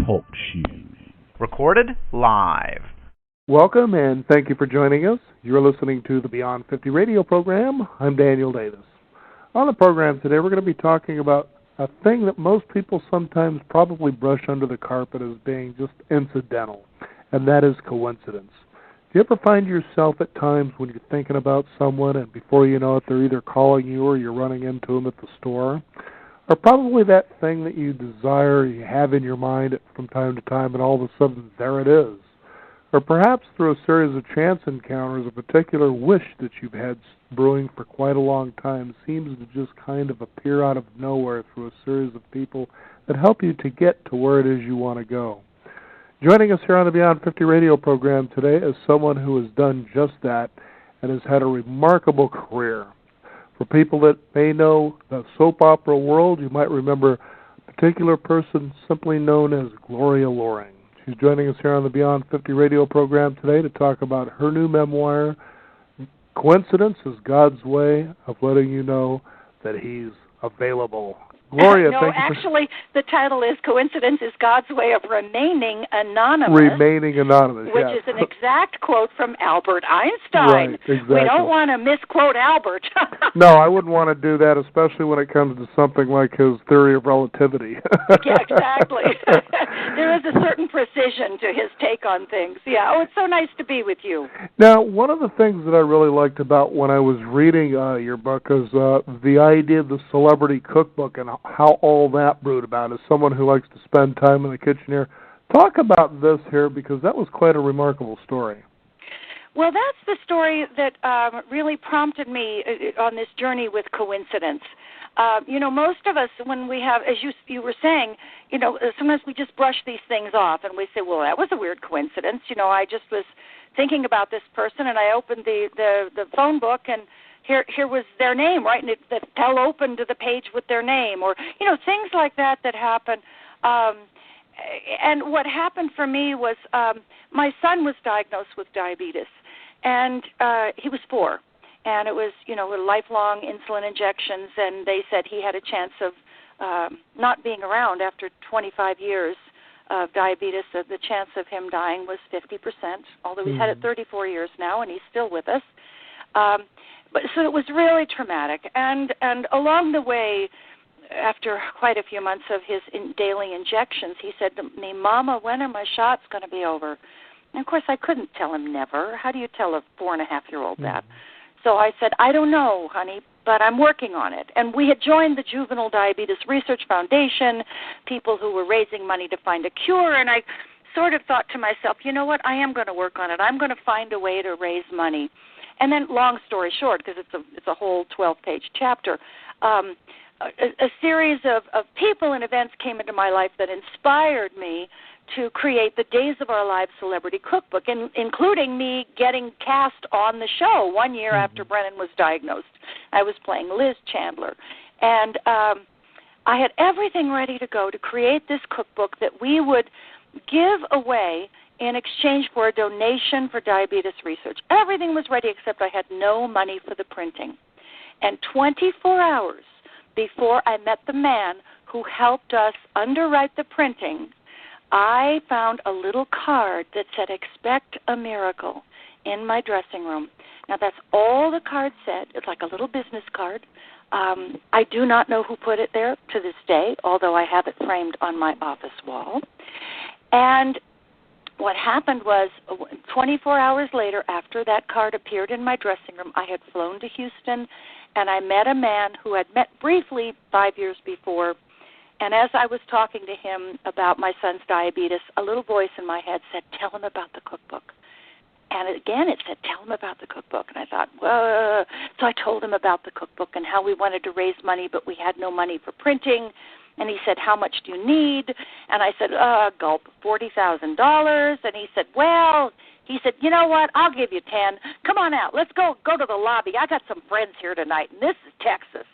Talk Show. Recorded live. Welcome, and thank you for joining us. You're listening to the Beyond 50 radio program. I'm Daniel Davis. On the program today, we're going to be talking about a thing that most people sometimes probably brush under the carpet as being just incidental, and that is coincidence. Do you ever find yourself at times when you're thinking about someone and before you know it, they're either calling you or you're running into them at the store? Or probably that thing that you desire, you have in your mind from time to time, and all of a sudden there it is. Or perhaps through a series of chance encounters, a particular wish that you've had brewing for quite a long time seems to just kind of appear out of nowhere through a series of people that help you to get to where it is you want to go. Joining us here on the Beyond 50 radio program today is someone who has done just that and has had a remarkable career. For people that may know the soap opera world, you might remember a particular person simply known as Gloria. She's joining us here on the Beyond 50 radio program today to talk about her new memoir, Coincidence is God's Way of Letting You Know that He's Available. Gloria, no, thank you. Actually, the title is Coincidence is God's Way of Remaining Anonymous. Remaining Anonymous, which yes. is an exact quote from Albert Einstein. Right, exactly. We don't want to misquote Albert. No, I wouldn't want to do that, especially when it comes to something like his theory of relativity. Yeah, exactly. There is a certain precision to his take on things. Yeah, it's so nice to be with you. Now, one of the things that I really liked about when I was reading your book is the idea of the celebrity cookbook and how all that brewed about. As someone who likes to spend time in the kitchen here, talk about this here, because that was quite a remarkable story. Well, that's the story that really prompted me on this journey with coincidence. Most of us, when we have, as you were saying, sometimes we just brush these things off and we say, well, that was a weird coincidence. I just was thinking about this person and I opened the phone book and here was their name, right? And it fell open to the page with their name, or things like that happen. And what happened for me was my son was diagnosed with diabetes, and he was 4, and it was lifelong insulin injections, and they said he had a chance of not being around after 25 years of diabetes. So the chance of him dying was 50%, although he's had it 34 years now, and he's still with us. So it was really traumatic, and along the way, after quite a few months of his daily injections, he said to me, "Mama, when are my shots going to be over?" And of course, I couldn't tell him never. How do you tell a 4.5-year-old that? So I said, "I don't know, honey, but I'm working on it." And we had joined the Juvenile Diabetes Research Foundation, people who were raising money to find a cure, and I sort of thought to myself, you know what, I am going to work on it. I'm going to find a way to raise money. And then, long story short, because it's a whole 12-page chapter, a series of people and events came into my life that inspired me to create the Days of Our Lives Celebrity Cookbook, including me getting cast on the show 1 year after Brennan was diagnosed. I was playing Liz Chandler. And I had everything ready to go to create this cookbook that we would give away in exchange for a donation for diabetes research. Everything was ready except I had no money for the printing. And 24 hours before I met the man who helped us underwrite the printing, I found a little card that said, "Expect a miracle," in my dressing room. Now, that's all the card said. It's like a little business card. I do not know who put it there to this day, although I have it framed on my office wall. And what happened was 24 hours later, after that card appeared in my dressing room, I had flown to Houston, and I met a man who had met briefly 5 years before. And as I was talking to him about my son's diabetes, a little voice in my head said, "Tell him about the cookbook." And again, it said, "Tell him about the cookbook." And I thought, whoa. So I told him about the cookbook and how we wanted to raise money, but we had no money for printing. And he said, "How much do you need?" And I said, gulp, $40,000. And he said, "You know what? I'll give you 10. Come on out. Let's go to the lobby. I got some friends here tonight, and this is Texas."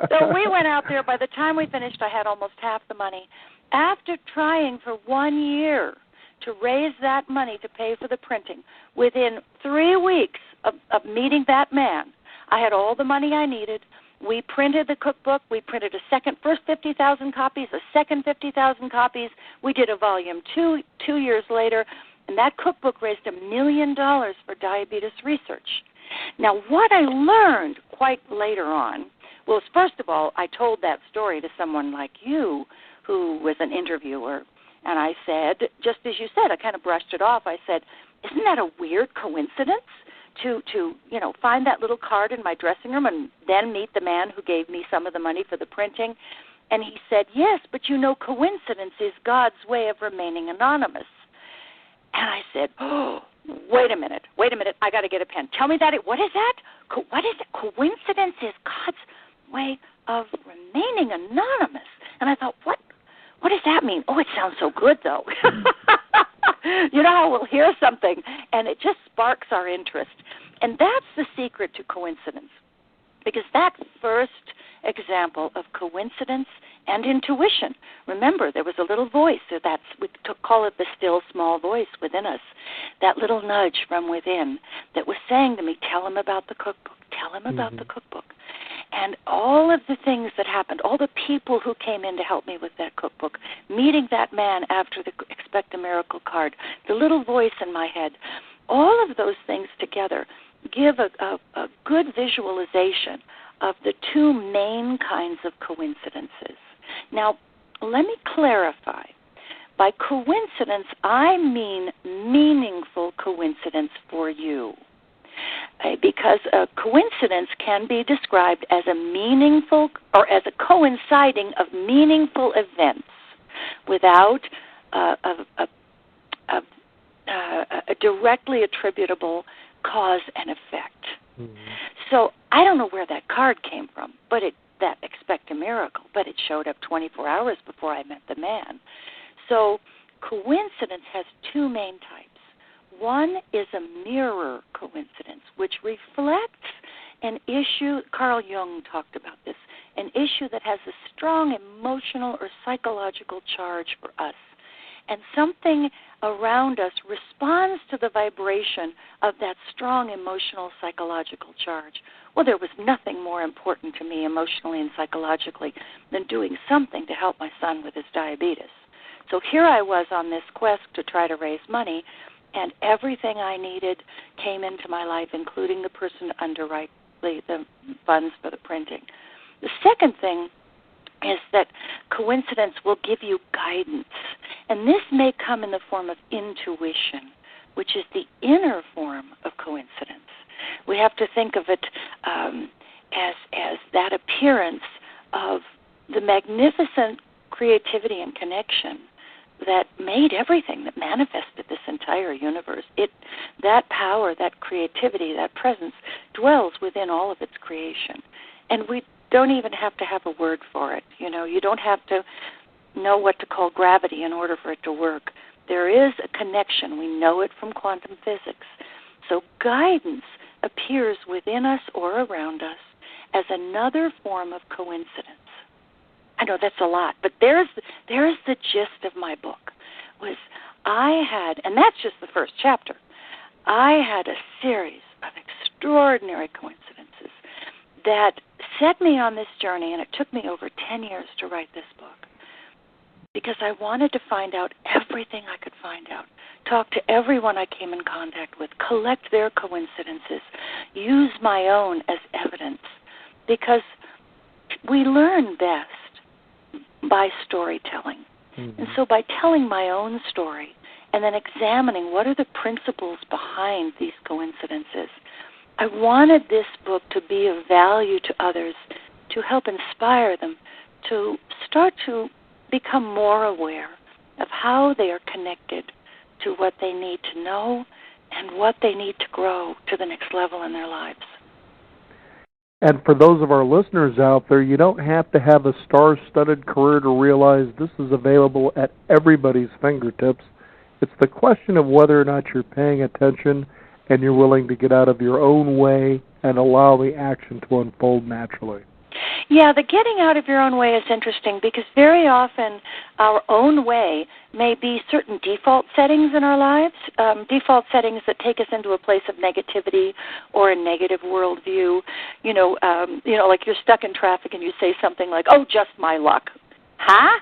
So we went out there. By the time we finished, I had almost half the money. After trying for 1 year to raise that money to pay for the printing, within 3 weeks of meeting that man, I had all the money I needed. We printed the cookbook. We printed first 50,000 copies, a second 50,000 copies. We did a volume 2 years later, and that cookbook raised $1 million for diabetes research. Now, what I learned quite later on was, first of all, I told that story to someone like you who was an interviewer, and I said, just as you said, I kind of brushed it off. I said, isn't that a weird coincidence to find that little card in my dressing room and then meet the man who gave me some of the money for the printing? And he said, yes, but coincidence is God's way of remaining anonymous. And I said, oh, wait a minute, I got to get a pen. Tell me that. What is that? What is it? Coincidence is God's way of remaining anonymous. And I thought, what does that mean? Oh, it sounds so good, though. You know how we'll hear something, and it just sparks our interest. And that's the secret to coincidence, because that first example of coincidence and intuition, remember, there was a little voice, we call it the still small voice within us, that little nudge from within that was saying to me, tell him about the cookbook, tell him about the cookbook. And all of the things that happened, all the people who came in to help me with that cookbook, meeting that man after the Expect a Miracle card, the little voice in my head, all of those things together give a good visualization of the two main kinds of coincidences. Now, let me clarify. By coincidence, I mean meaningful coincidence for you. Because a coincidence can be described as a meaningful or as a coinciding of meaningful events without a directly attributable cause and effect. Mm-hmm. So I don't know where that card came from, but that Expect a Miracle, but it showed up 24 hours before I met the man. So coincidence has two main types. One is a mirror coincidence, which reflects an issue, Carl Jung talked about this, an issue that has a strong emotional or psychological charge for us. And something around us responds to the vibration of that strong emotional, psychological charge. Well, there was nothing more important to me emotionally and psychologically than doing something to help my son with his diabetes. So here I was on this quest to try to raise money, and everything I needed came into my life, including the person to underwrite the funds for the printing. The second thing is that coincidence will give you guidance, and this may come in the form of intuition, which is the inner form of coincidence. We have to think of it as that appearance of the magnificent creativity and connection that made everything, that manifested this entire universe. That power, that creativity, that presence dwells within all of its creation. And we don't even have to have a word for it. You don't have to know what to call gravity in order for it to work. There is a connection. We know it from quantum physics. So guidance appears within us or around us as another form of coincidence. I know that's a lot, but there's the gist of my book. And that's just the first chapter, I had a series of extraordinary coincidences that set me on this journey, and it took me over 10 years to write this book because I wanted to find out everything I could find out, talk to everyone I came in contact with, collect their coincidences, use my own as evidence, because we learn best by storytelling. Mm-hmm. And so by telling my own story and then examining what are the principles behind these coincidences, I wanted this book to be of value to others, to help inspire them to start to become more aware of how they are connected to what they need to know and what they need to grow to the next level in their lives. And for those of our listeners out there, you don't have to have a star-studded career to realize this is available at everybody's fingertips. It's the question of whether or not you're paying attention and you're willing to get out of your own way and allow the action to unfold naturally. Yeah, the getting out of your own way is interesting because very often our own way may be certain default settings in our lives, default settings that take us into a place of negativity or a negative worldview. Like you're stuck in traffic and you say something like, "Oh, just my luck." Huh?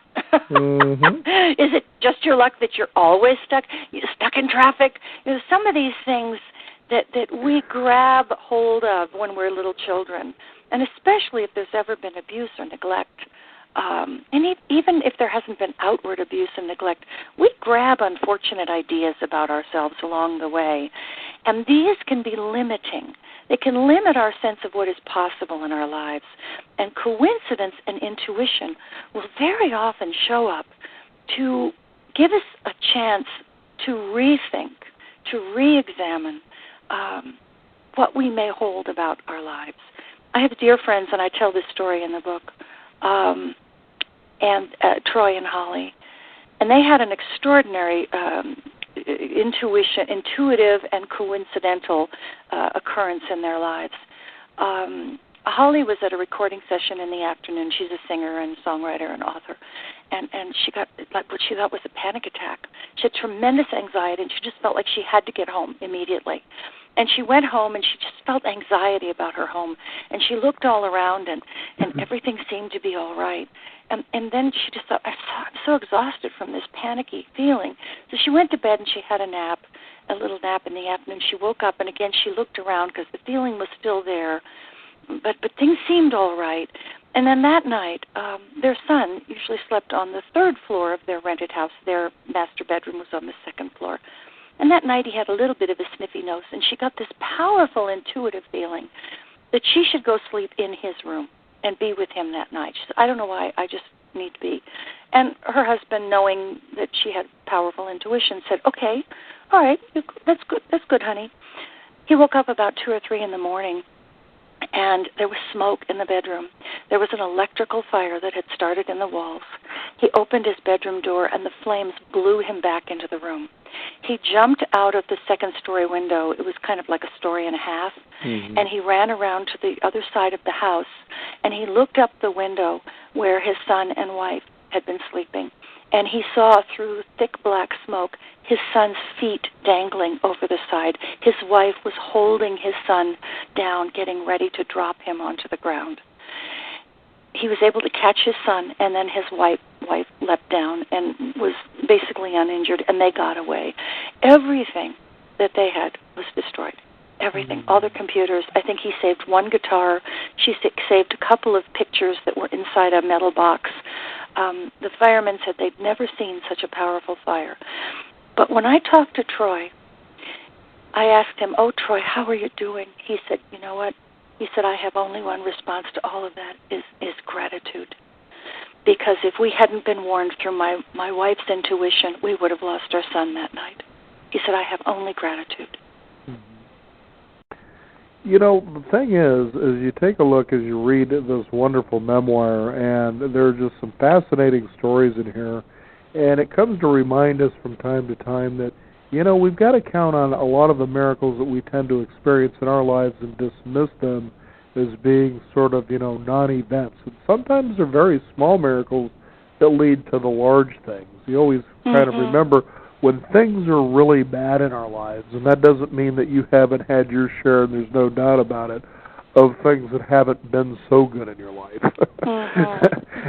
Mm-hmm. Is it just your luck that you're always stuck in traffic? Some of these things that we grab hold of when we're little children, and especially if there's ever been abuse or neglect, and even if there hasn't been outward abuse and neglect, we grab unfortunate ideas about ourselves along the way, and these can be limiting. They can limit our sense of what is possible in our lives, and coincidence and intuition will very often show up to give us a chance to rethink, to re-examine what we may hold about our lives. I have dear friends, and I tell this story in the book, Troy and Holly, and they had an extraordinary intuitive and coincidental occurrence in their lives. Holly was at a recording session in the afternoon. She's a singer and songwriter and author, and she got like what she thought was a panic attack. She had tremendous anxiety, and she just felt like she had to get home immediately. And she went home, and she just felt anxiety about her home. And she looked all around, and everything seemed to be all right. And then she just thought, I'm so exhausted from this panicky feeling. So she went to bed, and she had a little nap in the afternoon. She woke up, and again she looked around because the feeling was still there. But things seemed all right. And then that night, their son usually slept on the third floor of their rented house. Their master bedroom was on the second floor. And that night he had a little bit of a sniffy nose, and she got this powerful intuitive feeling that she should go sleep in his room and be with him that night. She said, I don't know why, I just need to be. And her husband, knowing that she had powerful intuition, said, okay, all right, that's good, honey. He woke up about 2 or 3 in the morning, and there was smoke in the bedroom. There was an electrical fire that had started in the walls. He opened his bedroom door, and the flames blew him back into the room. He jumped out of the second-story window. It was kind of like a story and a half, and he ran around to the other side of the house, and he looked up the window where his son and wife had been sleeping, and he saw through thick black smoke his son's feet dangling over the side. His wife was holding his son down, getting ready to drop him onto the ground. He was able to catch his son, and then his wife leapt down and was basically uninjured, and they got away. Everything that they had was destroyed. Everything. All their computers. I think he saved one guitar. She saved a couple of pictures that were inside a metal box. The firemen said they'd never seen such a powerful fire. But when I talked to Troy, I asked him, oh, Troy, how are you doing? He said, you know what? He said, I have only one response to all of that is gratitude. Because if we hadn't been warned through my wife's intuition, we would have lost our son that night. He said, I have only gratitude. You know, the thing is you take a look as you read this wonderful memoir, and there are just some fascinating stories in here, and it comes to remind us from time to time that, you know, we've got to count on a lot of the miracles that we tend to experience in our lives and dismiss them as being sort of, you know, non-events. And sometimes they're very small miracles that lead to the large things. You always kind of remember when things are really bad in our lives, and that doesn't mean that you haven't had your share, and there's no doubt about it, of things that haven't been so good in your life.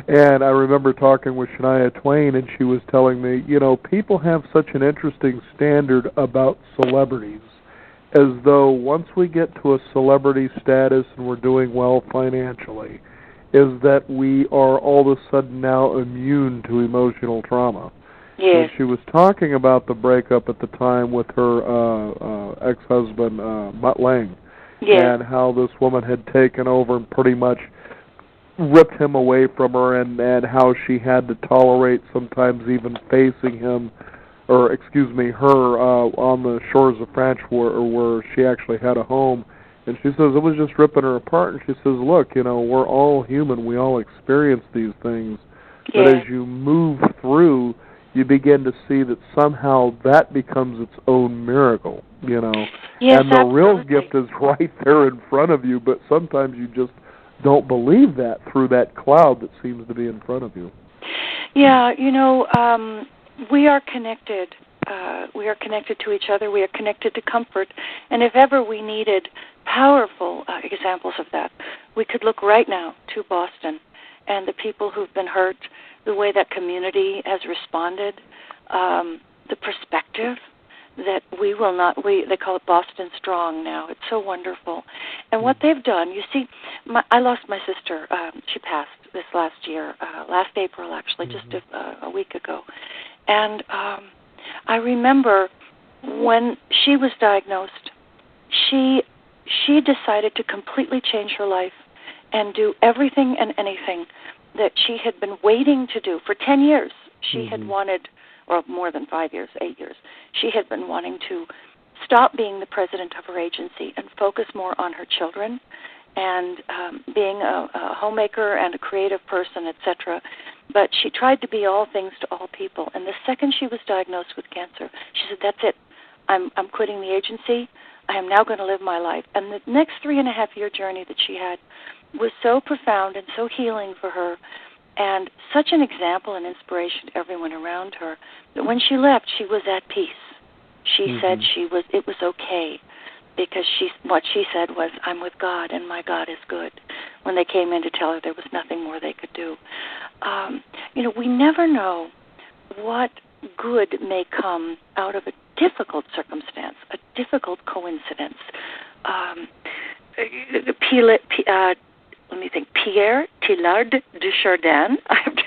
And I remember talking with Shania Twain, and she was telling me, you know, people have such an interesting standard about celebrities, as though once we get to a celebrity status and we're doing well financially, is that we are all of a sudden now immune to emotional trauma. Yes. And she was talking about the breakup at the time with her ex-husband, Mutt Lange, and how this woman had taken over and pretty much ripped him away from her, and how she had to tolerate sometimes even facing him, or excuse me, her on the shores of France where she actually had a home. And she says it was just ripping her apart. And she says, look, you know, we're all human. We all experience these things. But as you move through, you begin to see that somehow that becomes its own miracle, you know. Yes, and the real gift is right there in front of you, but sometimes you just don't believe that through that cloud that seems to be in front of you. Yeah, we are connected. We are connected to each other. We are connected to comfort. And if ever we needed powerful examples of that, we could look right now to Boston and the people who've been hurt, the way that community has responded, the perspective that they call it Boston Strong now. It's so wonderful. And what they've done, you see, I lost my sister. She passed this last year, last April actually, just a week ago. And I remember when she was diagnosed, she decided to completely change her life and do everything and anything that she had been waiting to do. For 10 years, she had wanted, or more than 5 years, 8 years, she had been wanting to stop being the president of her agency and focus more on her children and being a homemaker and a creative person, etc. But she tried to be all things to all people. And the second she was diagnosed with cancer, she said, that's it. I'm quitting the agency. I am now going to live my life. And the next 3.5-year journey that she had was so profound and so healing for her, and such an example and inspiration to everyone around her, that when she left, she was at peace. She said it was okay, because what she said was, I'm with God, and my God is good, when they came in to tell her there was nothing more they could do. We never know what good may come out of a difficult circumstance, a difficult coincidence. Let me think. Pierre Teilhard de Chardin.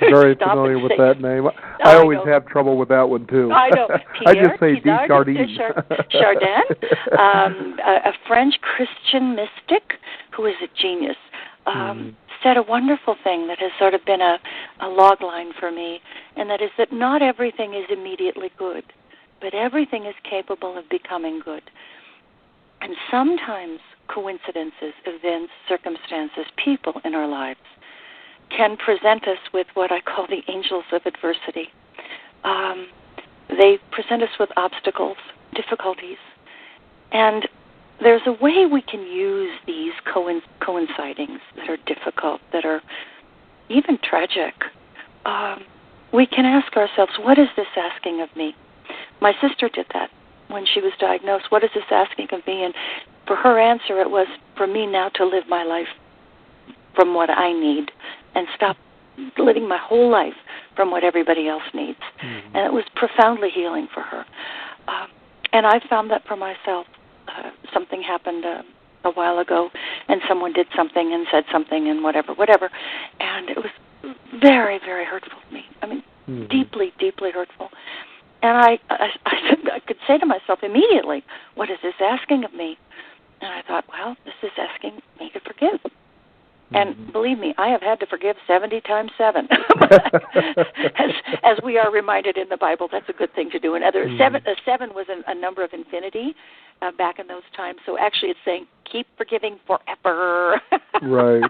Very familiar with that name. I always have trouble with that one, too. I know. I just say Teilhard de Chardin, a French Christian mystic who is a genius, said a wonderful thing that has sort of been a log line for me, and that is that not everything is immediately good, but everything is capable of becoming good. And sometimes coincidences, events, circumstances, people in our lives can present us with what I call the angels of adversity. They present us with obstacles, difficulties, and there's a way we can use these coincidings that are difficult, that are even tragic. We can ask ourselves, what is this asking of me? My sister did that when she was diagnosed. What is this asking of me? And for her answer, it was for me now to live my life from what I need and stop living my whole life from what everybody else needs. And it was profoundly healing for her. And I found that for myself. Something happened a while ago, and someone did something and said something and whatever, and it was very, very hurtful to me. I mean, deeply, deeply hurtful. And I could say to myself immediately, what is this asking of me? And I thought, well, this is asking me to forgive. And believe me, I have had to forgive 70 times 7. as we are reminded in the Bible, that's a good thing to do. And seven was a number of infinity back in those times. So actually it's saying, keep forgiving forever. Right.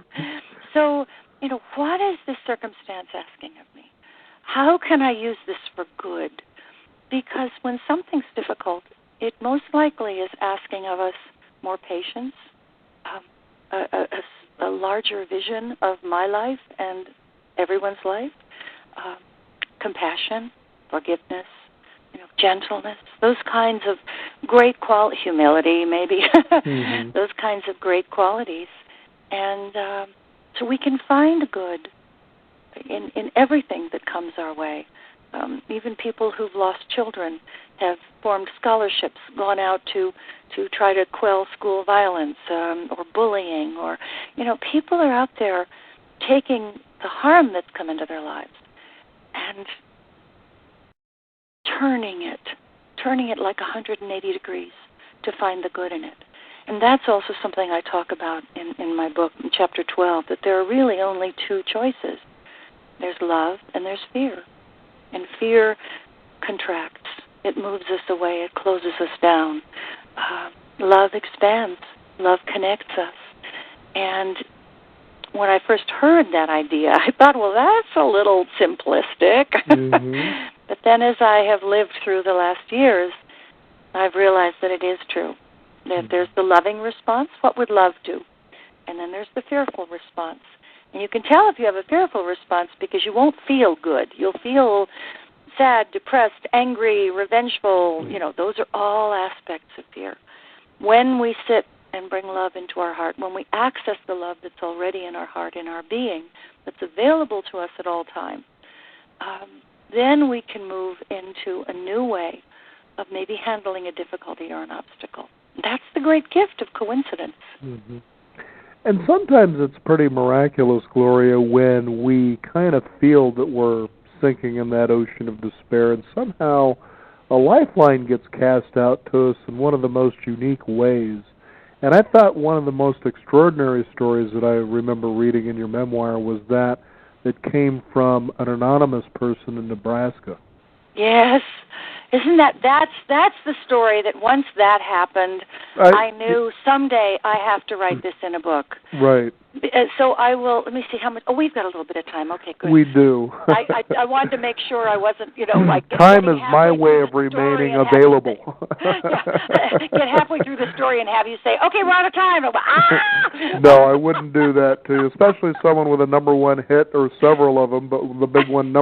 So, what is this circumstance asking of me? How can I use this for good? Because when something's difficult, it most likely is asking of us more patience, a larger vision of my life and everyone's life, compassion, forgiveness, gentleness, those kinds of great humility maybe, those kinds of great qualities. And so we can find good in everything that comes our way. Even people who've lost children have formed scholarships, gone out to try to quell school violence or bullying, or people are out there taking the harm that's come into their lives and turning it like 180 degrees to find the good in it. And that's also something I talk about in my book, in Chapter 12, that there are really only two choices. There's love and there's fear. And fear contracts. It moves us away. It closes us down. Love expands. Love connects us. And when I first heard that idea, I thought, well, that's a little simplistic. But then as I have lived through the last years, I've realized that it is true. That there's the loving response. What would love do? and then there's the fearful response. And you can tell if you have a fearful response because you won't feel good. You'll feel sad, depressed, angry, revengeful. Those are all aspects of fear. When we sit and bring love into our heart, when we access the love that's already in our heart, in our being, that's available to us at all times, then we can move into a new way of maybe handling a difficulty or an obstacle. That's the great gift of coincidence. Mm-hmm. And sometimes it's pretty miraculous, Gloria, when we kind of feel that we're sinking in that ocean of despair, and somehow a lifeline gets cast out to us in one of the most unique ways. And I thought one of the most extraordinary stories that I remember reading in your memoir was that came from an anonymous person in Nebraska. Yes. Isn't that's the story that once that happened, I knew someday I have to write this in a book. Right. So I will, let me see how much, we've got a little bit of time. Okay, good. We do. I wanted to make sure I wasn't, like... Time is my way of remaining available. Get halfway through the story and have you say, okay, we're out of time. No, I wouldn't do that to you, especially someone with a number one hit or several of them, but the big one,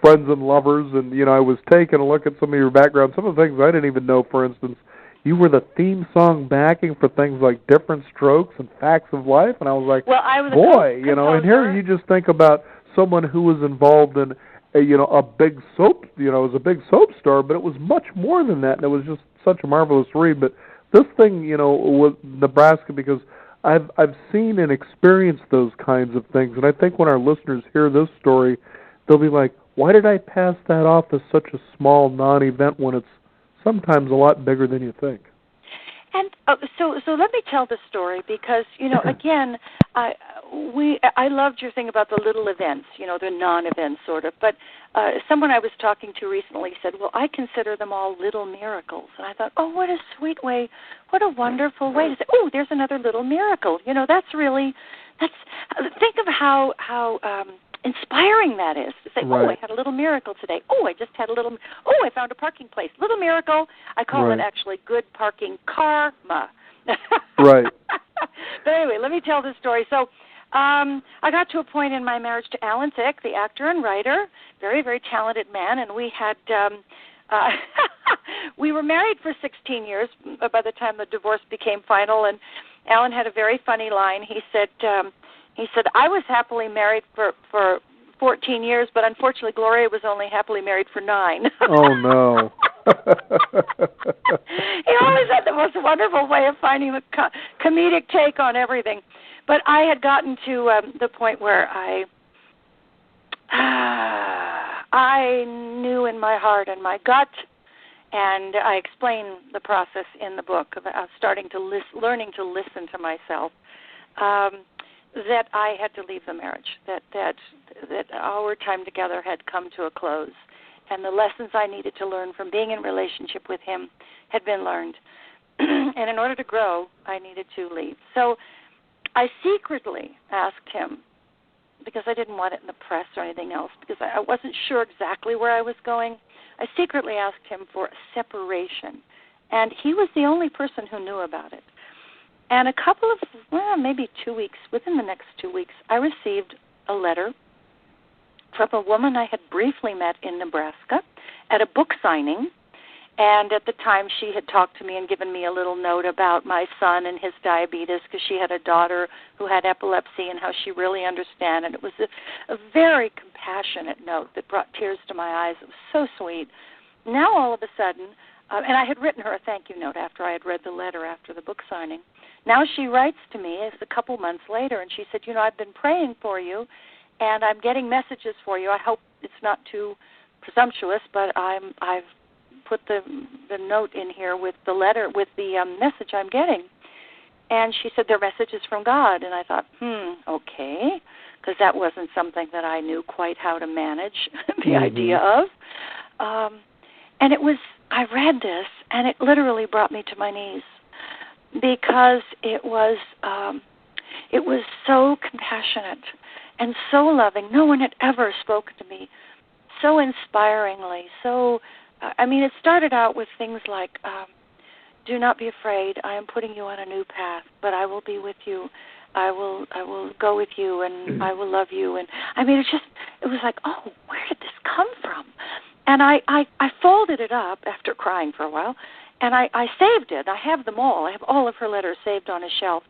Friends and Lovers, and, I was taking a look at some of your background, some of the things I didn't even know. For instance, you were the theme song backing for things like Different Strokes and Facts of Life, and I was like, I was boy, and here you just think about someone who was involved in, a big soap, it was a big soap star, but it was much more than that, and it was just such a marvelous read. But this thing, with Nebraska, because I've seen and experienced those kinds of things, and I think when our listeners hear this story, they'll be like, why did I pass that off as such a small non-event when it's sometimes a lot bigger than you think? And so let me tell the story because, again, I loved your thing about the little events, the non-events sort of. But someone I was talking to recently said, well, I consider them all little miracles. And I thought, oh, what a sweet way, what a wonderful way to say, oh, there's another little miracle. Think of how inspiring that is to say, right. Oh, I had a little miracle today. Oh, I just had I found a parking place. Little miracle. I call it actually good parking karma. Right. But anyway, let me tell this story. So I got to a point in my marriage to Alan Thicke, the actor and writer, very, very talented man, and we had we were married for 16 years by the time the divorce became final, and Alan had a very funny line. He said, I was happily married for 14 years, but unfortunately Gloria was only happily married for 9. Oh, no. He always had the most wonderful way of finding the comedic take on everything. But I had gotten to the point where I knew in my heart and my gut, and I explain the process in the book of learning to listen to myself, that I had to leave the marriage, that our time together had come to a close, and the lessons I needed to learn from being in relationship with him had been learned. And in order to grow, I needed to leave. So I secretly asked him, because I didn't want it in the press or anything else, because I wasn't sure exactly where I was going, I secretly asked him for a separation. And he was the only person who knew about it. And maybe 2 weeks, within the next 2 weeks, I received a letter from a woman I had briefly met in Nebraska at a book signing. And at the time, she had talked to me and given me a little note about my son and his diabetes, because she had a daughter who had epilepsy and how she really understood. And it was a very compassionate note that brought tears to my eyes. It was so sweet. Now, all of a sudden, and I had written her a thank you note after I had read the letter after the book signing. Now she writes to me, it's a couple months later, and she said, I've been praying for you, and I'm getting messages for you. I hope it's not too presumptuous, but I've put the note in here with the letter, with the message I'm getting. And she said, they're messages from God. And I thought, okay, because that wasn't something that I knew quite how to manage the idea of. And I read this, and it literally brought me to my knees, because it was so compassionate and so loving. No one had ever spoken to me so inspiringly. So, it started out with things like, do not be afraid. I am putting you on a new path, but I will be with you. I will go with you, and I will love you. And I mean, it was like, oh, where did this come from? And I folded it up after crying for a while, and I saved it. I have them all. I have all of her letters saved on a shelf.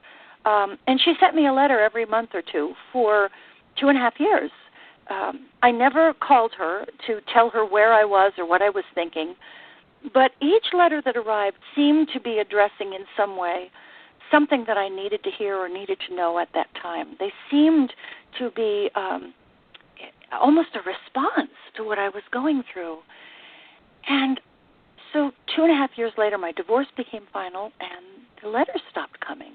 And she sent me a letter every month or two for 2.5 years. I never called her to tell her where I was or what I was thinking, but each letter that arrived seemed to be addressing in some way something that I needed to hear or needed to know at that time. They seemed to be almost a response to what I was going through. And so 2.5 years later, my divorce became final, and the letters stopped coming.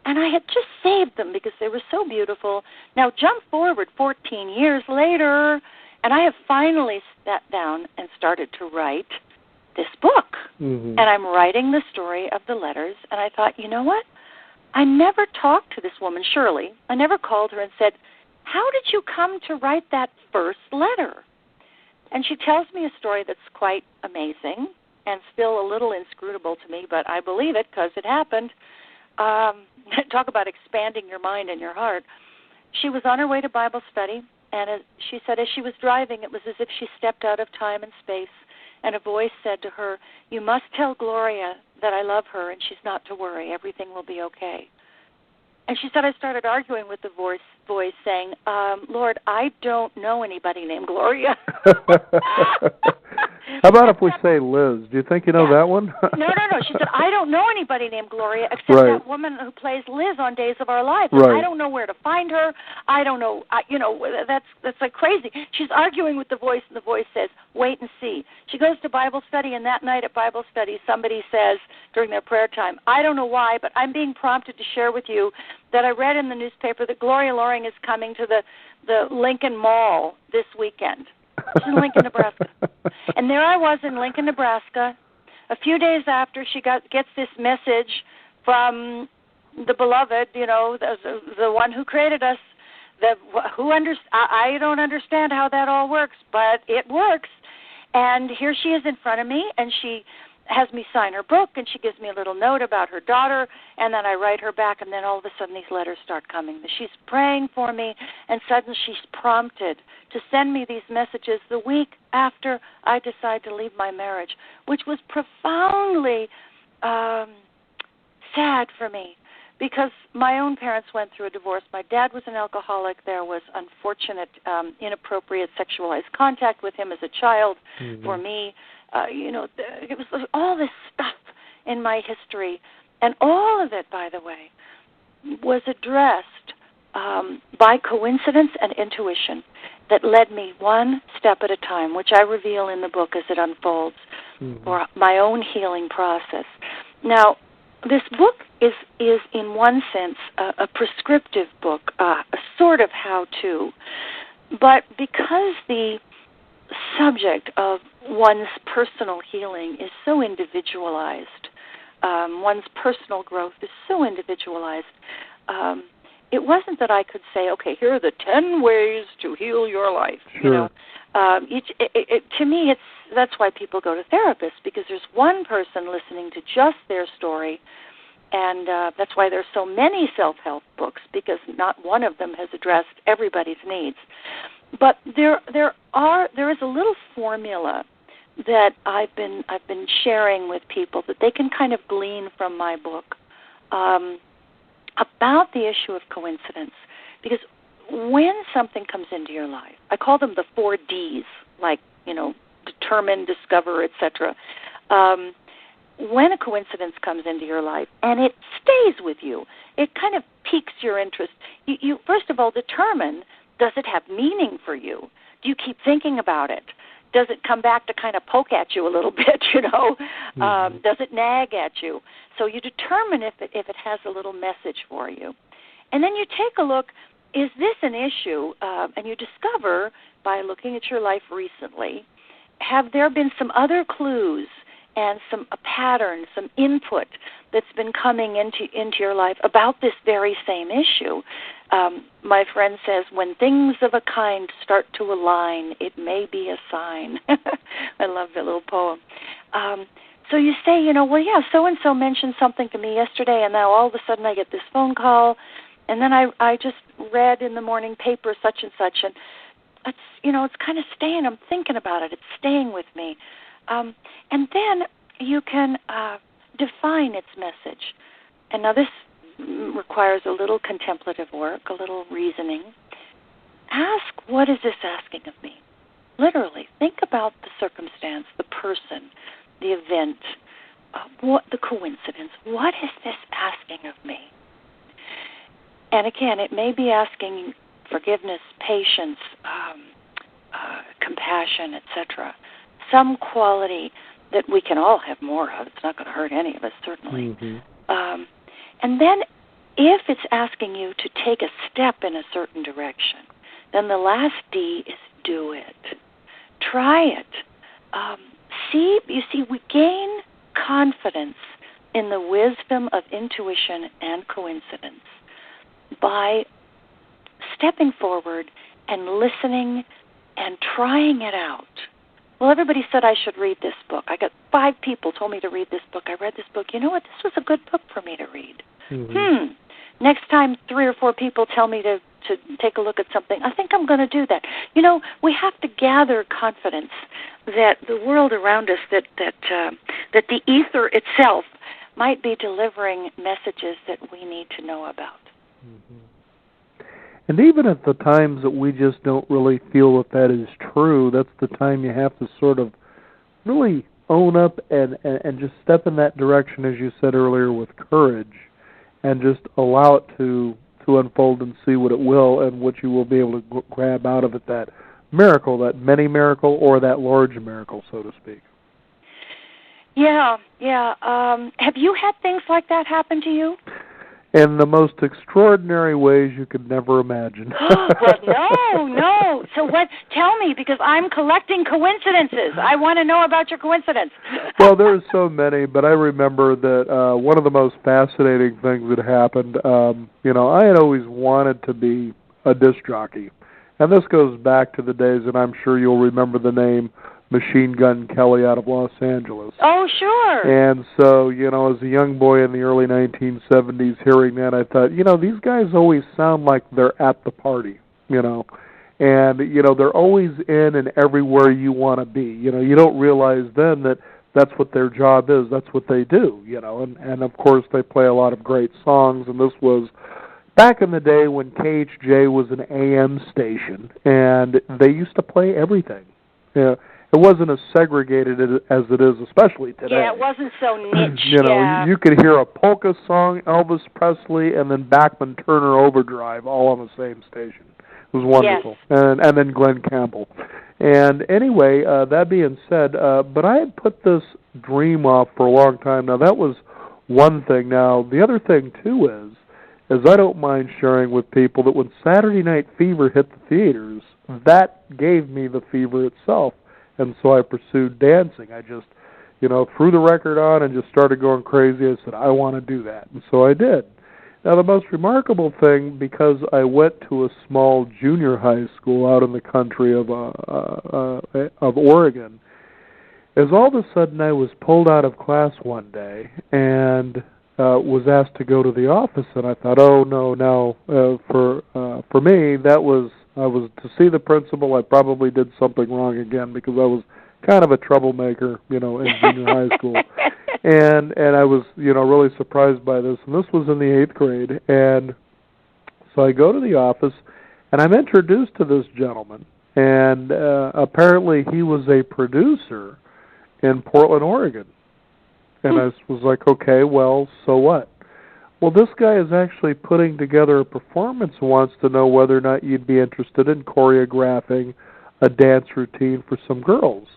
And I had just saved them because they were so beautiful. Now jump forward 14 years later, and I have finally sat down and started to write this book. Mm-hmm. And I'm writing the story of the letters, and I thought, you know what? I never talked to this woman, Shirley. I never called her and said, how did you come to write that first letter? And she tells me a story that's quite amazing and still a little inscrutable to me, but I believe it because it happened. Talk about expanding your mind and your heart. She was on her way to Bible study, and she said as she was driving, it was as if she stepped out of time and space, and a voice said to her, you must tell Gloria that I love her and she's not to worry. Everything will be okay. And she said I started arguing with the voice saying, Lord, I don't know anybody named Gloria. How about if we say Liz? Do you think you know that one? No. She said, I don't know anybody named Gloria except that woman who plays Liz on Days of Our Lives. Right. I don't know where to find her. I don't know. That's like crazy. She's arguing with the voice, and the voice says, wait and see. She goes to Bible study, and that night at Bible study, somebody says during their prayer time, I don't know why, but I'm being prompted to share with you that I read in the newspaper that Gloria Loring is coming to the Lincoln Mall this weekend. She's in Lincoln, Nebraska. And there I was in Lincoln, Nebraska. A few days after, she gets this message from the beloved, the one who created us. I don't understand how that all works, but it works. And here she is in front of me, and she has me sign her book, and she gives me a little note about her daughter, and then I write her back, and then all of a sudden these letters start coming. She's praying for me, and suddenly she's prompted to send me these messages the week after I decide to leave my marriage, which was profoundly sad for me because my own parents went through a divorce. My dad was an alcoholic. There was unfortunate, inappropriate sexualized contact with him as a child. Mm-hmm. For me. It was all this stuff in my history, and all of it, by the way, was addressed by coincidence and intuition that led me one step at a time, which I reveal in the book as it unfolds, for my own healing process. Now, this book is in one sense, a prescriptive book, a sort of how-to, but because the subject of one's personal healing is so individualized, one's personal growth is so individualized, it wasn't that I could say, okay, here are the 10 ways to heal your life. Sure. To me, that's why people go to therapists, because there's one person listening to just their story, and that's why there's so many self-help books, because not one of them has addressed everybody's needs. But there is a little formula that I've been sharing with people that they can kind of glean from my book about the issue of coincidence. Because when something comes into your life, I call them the 4 Ds, like, determine, discover, etc. When a coincidence comes into your life and it stays with you, it kind of piques your interest. You first of all determine, does it have meaning for you? Do you keep thinking about it? Does it come back to kind of poke at you a little bit, Does it nag at you? So you determine if it has a little message for you. And then you take a look, is this an issue? And you discover, by looking at your life recently, have there been some other clues and a pattern, some input that's been coming into your life about this very same issue? My friend says, when things of a kind start to align, it may be a sign. I love that little poem. So you say, so-and-so mentioned something to me yesterday, and now all of a sudden I get this phone call, And then I just read in the morning paper such and such, and it's kind of staying. I'm thinking about it. It's staying with me. And then you can define its message. And now this requires a little contemplative work, a little reasoning. Ask, what is this asking of me? Literally, think about the circumstance, the person, the event, the coincidence. What is this asking of me? And again, it may be asking forgiveness, patience, compassion, etc. Some quality that we can all have more of. It's not going to hurt any of us, certainly. Mm-hmm. And then if it's asking you to take a step in a certain direction, then the last D is do it. Try it. We gain confidence in the wisdom of intuition and coincidence by stepping forward and listening and trying it out. Well, everybody said I should read this book. I got 5 people told me to read this book. I read this book. You know what? This was a good book for me to read. Mm-hmm. Next time 3 or 4 people tell me to take a look at something, I think I'm going to do that. We have to gather confidence that the world around us, that the ether itself might be delivering messages that we need to know about. Mm-hmm. And even at the times that we just don't really feel that is true, that's the time you have to sort of really own up and just step in that direction, as you said earlier, with courage, and just allow it to unfold and see what it will and what you will be able to grab out of it, that miracle, that mini miracle or that large miracle, so to speak. Yeah. Have you had things like that happen to you? In the most extraordinary ways you could never imagine. Well, no. So what? Tell me, because I'm collecting coincidences. I want to know about your coincidence. Well, there's so many, but I remember that one of the most fascinating things that happened, I had always wanted to be a disc jockey. And this goes back to the days, and I'm sure you'll remember the name Machine Gun Kelly out of Los Angeles. Oh, sure. And so, as a young boy in the early 1970s, hearing that, I thought, these guys always sound like they're at the party, and, they're always in and everywhere you want to be. You don't realize then that that's what their job is. That's what they do, and of course they play a lot of great songs, and this was back in the day when KHJ was an AM station, and they used to play everything. It wasn't as segregated as it is, especially today. Yeah, it wasn't so niche. You could hear a polka song, Elvis Presley, and then Bachman Turner Overdrive all on the same station. It was wonderful. Yes. And then Glenn Campbell. And anyway, that being said, but I had put this dream off for a long time. Now, that was one thing. Now, the other thing, too, is I don't mind sharing with people that when Saturday Night Fever hit the theaters, that gave me the fever itself. And so I pursued dancing. I just, threw the record on and just started going crazy. I said, I want to do that. And so I did. Now, the most remarkable thing, because I went to a small junior high school out in the country of Oregon, is all of a sudden I was pulled out of class one day and was asked to go to the office. And I thought, oh, no. For me, I was to see the principal. I probably did something wrong again because I was kind of a troublemaker, in junior high school. And I was, really surprised by this. And this was in the 8th grade. And so I go to the office, and I'm introduced to this gentleman. And apparently he was a producer in Portland, Oregon. And I was like, okay, well, so what? Well, this guy is actually putting together a performance and wants to know whether or not you'd be interested in choreographing a dance routine for some girls.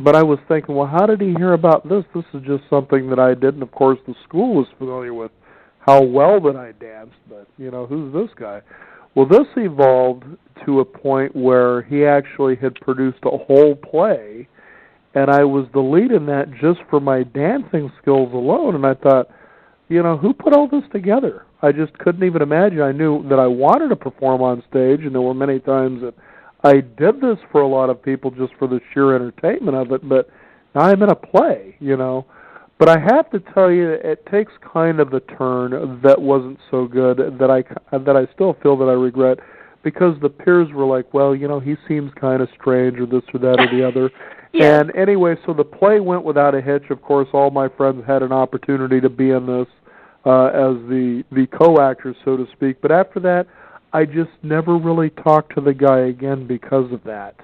But I was thinking, well, how did he hear about this? This is just something that I did, and of course the school was familiar with how well that I danced, but, who's this guy? Well, this evolved to a point where he actually had produced a whole play, and I was the lead in that just for my dancing skills alone, and I thought, who put all this together? I just couldn't even imagine. I knew that I wanted to perform on stage, and there were many times that I did this for a lot of people just for the sheer entertainment of it, but now I'm in a play, But But I have to tell you, it takes kind of a turn that wasn't so good that I still feel that I regret, because the peers were like, well, he seems kind of strange or this or that or the other. Yes. And anyway, so the play went without a hitch. Of course, all my friends had an opportunity to be in this as the co-actors, so to speak. But after that, I just never really talked to the guy again because of that.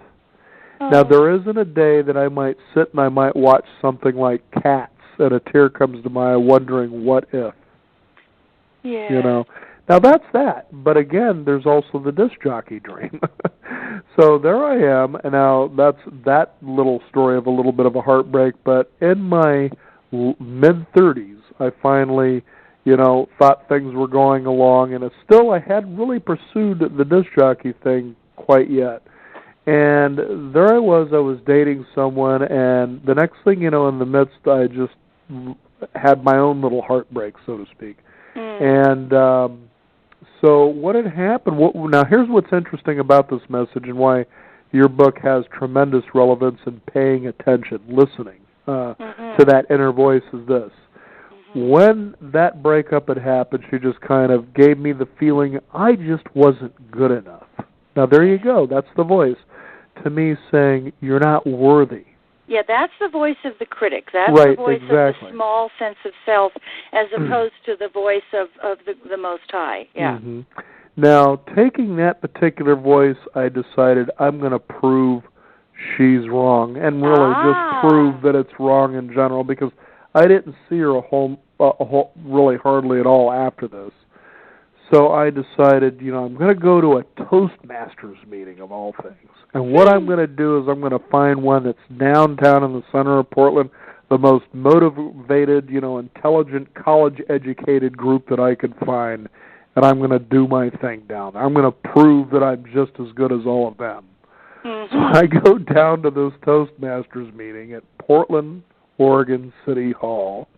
Oh. Now, there isn't a day that I might sit and I might watch something like Cats, and a tear comes to my eye wondering what if. Yeah. Now that's that. But again, there's also the disc jockey dream. So there I am, and now that's that little story of a little bit of a heartbreak. But in my mid-30s, I finally, thought things were going along, and still I hadn't really pursued the disc jockey thing quite yet. And there I was dating someone, and the next thing you know, in the midst, I just had my own little heartbreak, so to speak. And so what had happened, now here's what's interesting about this message and why your book has tremendous relevance in paying attention, listening to that inner voice, is this. When that breakup had happened, she just kind of gave me the feeling I just wasn't good enough. Now there you go, that's the voice to me saying you're not worthy. Yeah, that's the voice of the critic. That's right, the voice exactly. of the small sense of self, as opposed to the voice of the Most High. Yeah. Mm-hmm. Now, taking that particular voice, I decided I'm going to prove she's wrong, and really just prove that it's wrong in general, because I didn't see her really hardly at all after this. So I decided, I'm going to go to a Toastmasters meeting of all things. And what I'm going to do is I'm going to find one that's downtown in the center of Portland, the most motivated, intelligent, college-educated group that I could find, and I'm going to do my thing down there. I'm going to prove that I'm just as good as all of them. So I go down to this Toastmasters meeting at Portland, Oregon City Hall.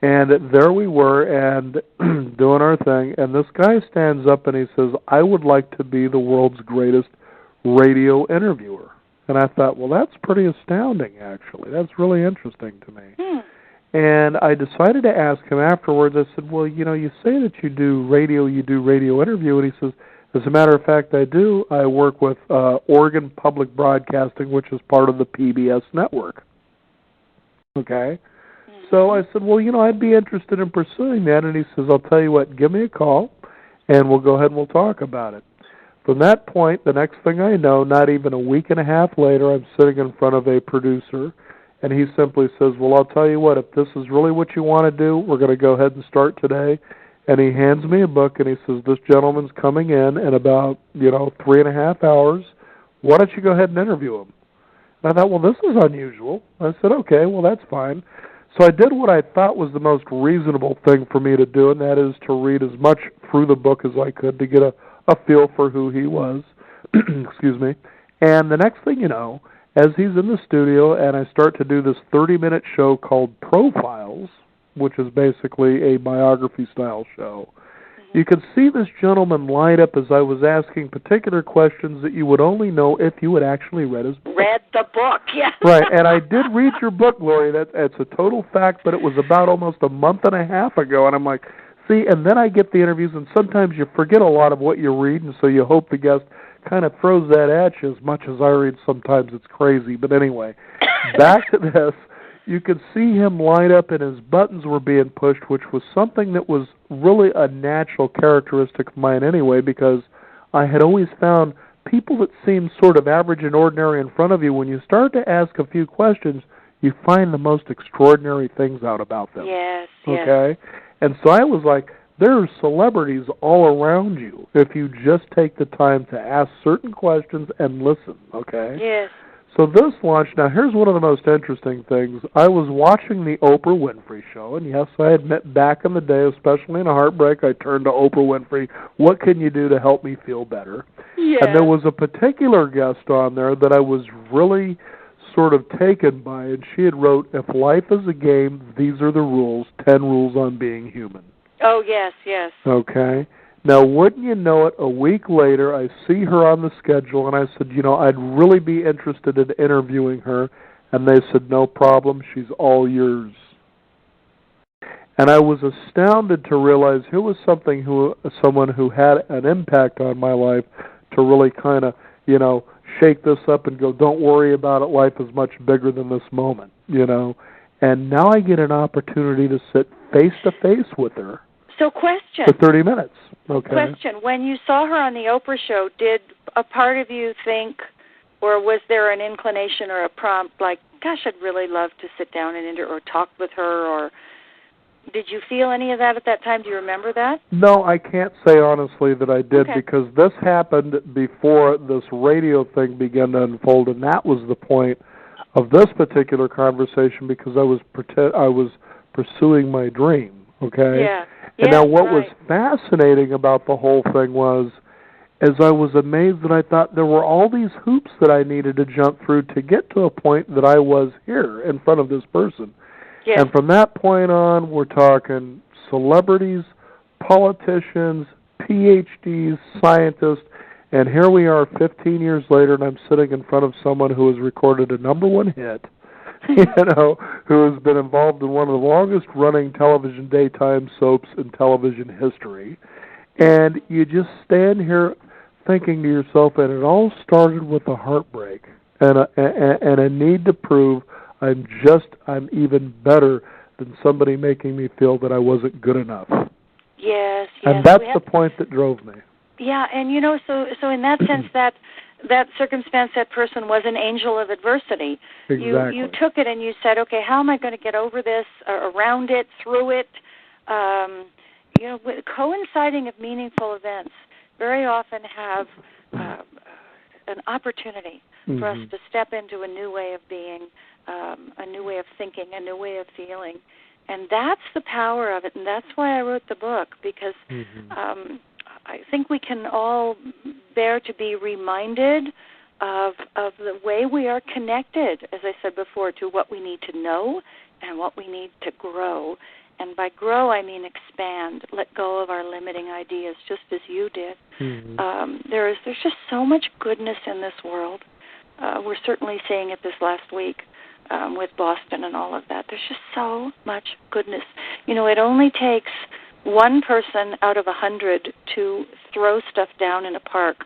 And there we were, and doing our thing, and this guy stands up and he says, I would like to be the world's greatest radio interviewer. And I thought, well, that's pretty astounding, actually. That's really interesting to me. And I decided to ask him afterwards. I said, well, you say that you do radio interview. And he says, as a matter of fact, I do. I work with Oregon Public Broadcasting, which is part of the PBS network. Okay? So I said, well, I'd be interested in pursuing that. And he says, I'll tell you what, give me a call, and we'll go ahead and we'll talk about it. From that point, the next thing I know, not even a week and a half later, I'm sitting in front of a producer, and he simply says, well, I'll tell you what, if this is really what you want to do, we're going to go ahead and start today. And he hands me a book, and he says, this gentleman's coming in about, 3.5 hours. Why don't you go ahead and interview him? And I thought, well, this is unusual. I said, okay, well, that's fine. So I did what I thought was the most reasonable thing for me to do, and that is to read as much through the book as I could to get a feel for who he was. Excuse me. And the next thing you know, as he's in the studio and I start to do this 30-minute show called Profiles, which is basically a biography-style show, you could see this gentleman light up as I was asking particular questions that you would only know if you had actually read his book. Read the book, yeah. Right, and I did read your book, Gloria. That's a total fact, but it was about almost a month and a half ago, and I'm like, see, and then I get the interviews, and sometimes you forget a lot of what you read, and so you hope the guest kind of throws that at you as much as I read. Sometimes it's crazy, but anyway, back to this. You could see him light up and his buttons were being pushed, which was something that was really a natural characteristic of mine anyway, because I had always found people that seemed sort of average and ordinary in front of you, when you start to ask a few questions, you find the most extraordinary things out about them. Yes, okay? And so I was like, there are celebrities all around you if you just take the time to ask certain questions and listen, okay? Yes. So this launch, now here's one of the most interesting things. I was watching the Oprah Winfrey Show, and yes, I admit back in the day, especially in a heartbreak, I turned to Oprah Winfrey, what can you do to help me feel better? Yeah. And there was a particular guest on there that I was really sort of taken by, and she had wrote, if life is a game, these are the rules, 10 rules on being human. Oh, yes, yes. Okay. Now, wouldn't you know it, a week later, I see her on the schedule, and I said, I'd really be interested in interviewing her. And they said, no problem, she's all yours. And I was astounded to realize here was someone who had an impact on my life to really kind of, shake this up and go, don't worry about it, life is much bigger than this moment, And now I get an opportunity to sit face-to-face with her. So question. For 30 minutes. Okay. Question. When you saw her on the Oprah show, did a part of you think, or was there an inclination or a prompt like, gosh, I'd really love to sit down or talk with her, or did you feel any of that at that time? Do you remember that? No, I can't say honestly that I did, okay. Because this happened before this radio thing began to unfold, and that was the point of this particular conversation because I was pursuing my dream, okay? Yeah. And now what was right. fascinating about the whole thing was, as I was amazed that I thought there were all these hoops that I needed to jump through to get to a point that I was here in front of this person. Yes. And from that point on, we're talking celebrities, politicians, PhDs, scientists, and here we are 15 years later, and I'm sitting in front of someone who has recorded a #1 hit, who has been involved in one of the longest-running television daytime soaps in television history. And you just stand here thinking to yourself, and it all started with a heartbreak and a need to prove I'm even better than somebody making me feel that I wasn't good enough. Yes. And that's the point that drove me. Yeah, and so in that sense, that circumstance, that person was an angel of adversity. Exactly. You took it and you said, okay, how am I going to get over this, around it, through it? With coinciding of meaningful events very often have an opportunity for us to step into a new way of being, a new way of thinking, a new way of feeling. And that's the power of it, and that's why I wrote the book, because I think we can all bear to be reminded of the way we are connected, as I said before, to what we need to know and what we need to grow. And by grow, I mean expand, let go of our limiting ideas, just as you did. There's just so much goodness in this world. We're certainly seeing it this last week with Boston and all of that. There's just so much goodness. It only takes one person out of 100 to throw stuff down in a park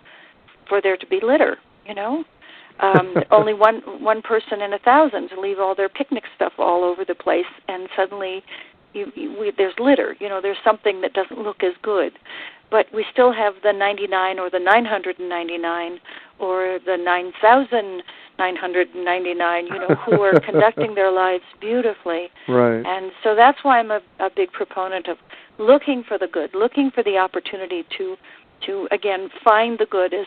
for there to be litter, Only one person in 1,000 to leave all their picnic stuff all over the place, and suddenly there's litter. There's something that doesn't look as good. But we still have the 99 or the 999 or the 9,999, who are conducting their lives beautifully. Right. And so that's why I'm a big proponent of looking for the good, looking for the opportunity to again, find the good, as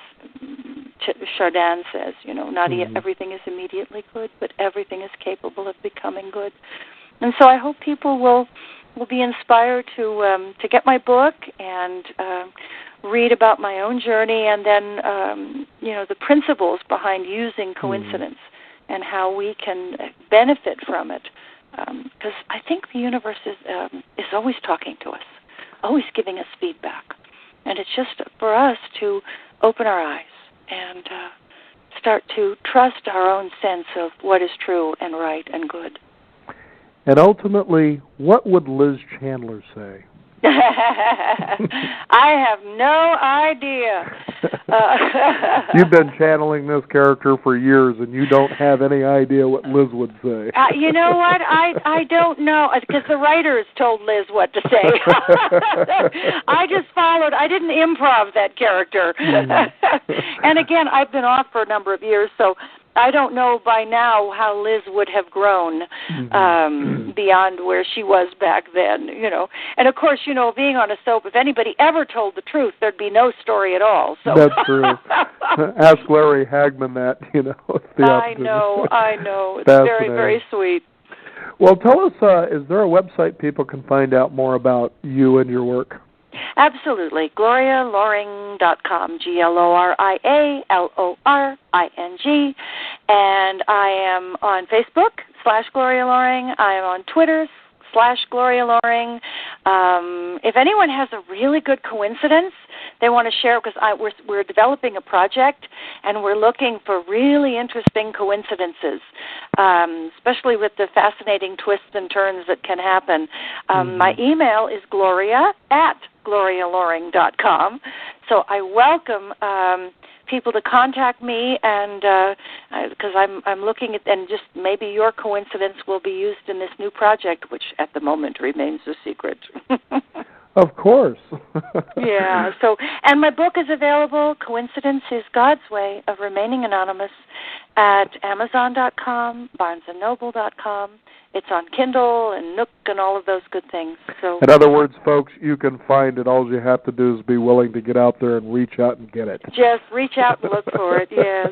Chardin says, not everything is immediately good, but everything is capable of becoming good. And so I hope people will be inspired to get my book and read about my own journey, and then the principles behind using coincidence and how we can benefit from it. Because I think the universe is always talking to us, always giving us feedback, and it's just for us to open our eyes and start to trust our own sense of what is true and right and good. And ultimately, what would Liz Chandler say? I have no idea. You've been channeling this character for years, and you don't have any idea what Liz would say. You know what? I don't know, because the writers told Liz what to say. I just followed. I didn't improv that character. And again, I've been off for a number of years, so I don't know by now how Liz would have grown beyond where she was back then, And of course, being on a soap, if anybody ever told the truth, there'd be no story at all. So that's true. Ask Larry Hagman that, I know. It's very, very sweet. Well, tell us, is there a website people can find out more about you and your work? Absolutely. GloriaLoring.com, GloriaLoring. And I am on Facebook /Gloria Loring. I am on Twitter /Gloria Loring. If anyone has a really good coincidence they want to share, because we're developing a project, and we're looking for really interesting coincidences, especially with the fascinating twists and turns that can happen. My email is gloria@glorialoring.com, so I welcome people to contact me, and because I'm looking at, and just maybe your coincidence will be used in this new project, which at the moment remains a secret. Of course. Yeah. So, and my book is available, Coincidence is God's Way of Remaining Anonymous, at Amazon.com, BarnesandNoble.com. It's on Kindle and Nook and all of those good things. So, in other words, folks, you can find it. All you have to do is be willing to get out there and reach out and get it. Just reach out and look for it, yes.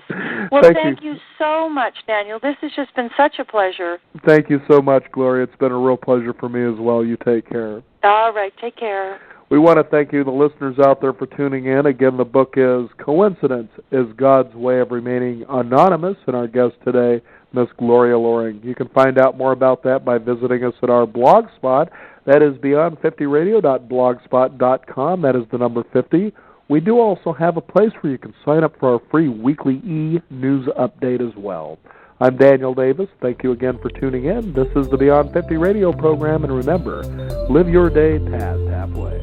Well, thank you so much, Daniel. This has just been such a pleasure. Thank you so much, Gloria. It's been a real pleasure for me as well. You take care. All right, take care. We want to thank you, the listeners out there, for tuning in. Again, the book is Coincidence is God's Way of Remaining Anonymous, and our guest today, Miss Gloria Loring. You can find out more about that by visiting us at our blog spot. That is beyond50radio.blogspot.com. That is the number 50. We do also have a place where you can sign up for our free weekly e-news update as well. I'm Daniel Davis. Thank you again for tuning in. This is the Beyond 50 radio program, and remember, live your day past halfway.